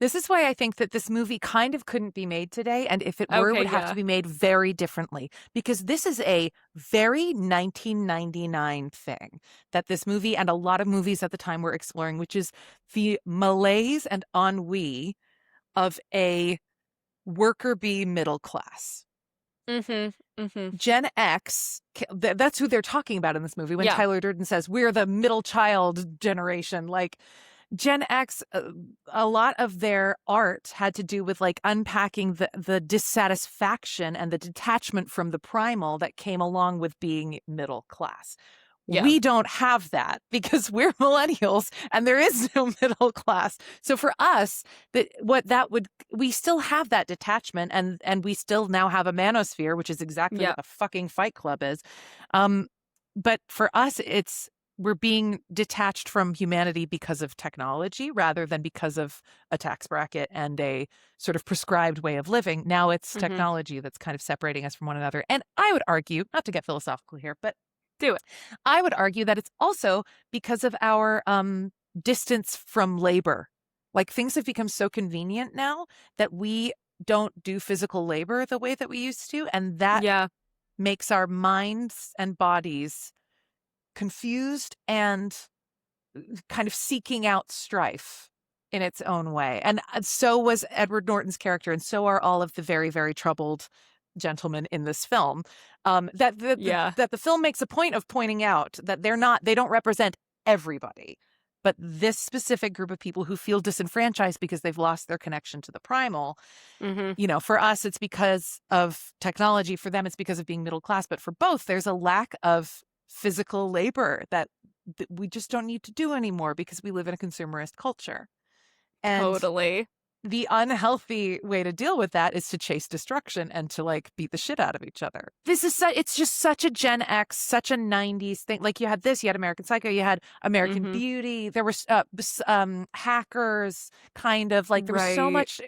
This is why I think that this movie kind of couldn't be made today, and if it were, Okay, would have to yeah. be made very differently, because this is a very 1999 thing that this movie and a lot of movies at the time were exploring, which is the malaise and ennui of a worker bee middle class. Mm-hmm. Mm-hmm. Gen X, that's who they're talking about in this movie when Yeah. Tyler Durden says, we're the middle child generation. Like, Gen X, a lot of their art had to do with like unpacking the dissatisfaction and the detachment from the primal that came along with being middle class. Yeah. We don't have that because we're millennials and there is no middle class. So for us, we still have that detachment, and we still now have a manosphere, which is exactly Yeah. what the fucking Fight Club is. Um, but for us, we're being detached from humanity because of technology rather than because of a tax bracket and a sort of prescribed way of living. Now it's Mm-hmm. technology that's kind of separating us from one another. And I would argue, not to get philosophical here, but Do it. I would argue that it's also because of our distance from labor. Like, things have become so convenient now that we don't do physical labor the way that we used to. And that Yeah. makes our minds and bodies confused and kind of seeking out strife in its own way. And so was Edward Norton's character, and so are all of the very, very troubled gentlemen in this film. Yeah. That the film makes a point of pointing out that they don't represent everybody, but this specific group of people who feel disenfranchised because they've lost their connection to the primal. Mm-hmm. You know, for us, it's because of technology. For them, it's because of being middle class. But for both, there's a lack of physical labor that we just don't need to do anymore because we live in a consumerist culture. And Totally. the unhealthy way to deal with that is to chase destruction and to like beat the shit out of each other. It's just such a Gen X, such a 90s thing. Like, you had American Psycho, you had American Mm-hmm. Beauty, there were hackers, kind of like there was so Right. much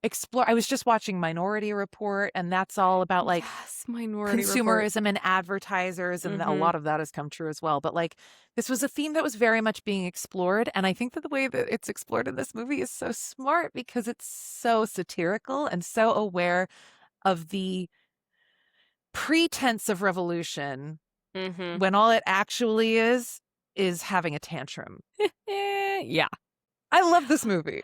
explore. I was just watching Minority Report, and that's all about like Yes, Minority Report. consumerism and advertisers, and a Mm-hmm. lot of that has come true as well. But like, this was a theme that was very much being explored, and I think that the way that it's explored in this movie is so smart because it's so satirical and so aware of the pretense of revolution Mm-hmm. when all it actually is having a tantrum. Yeah. I love this movie.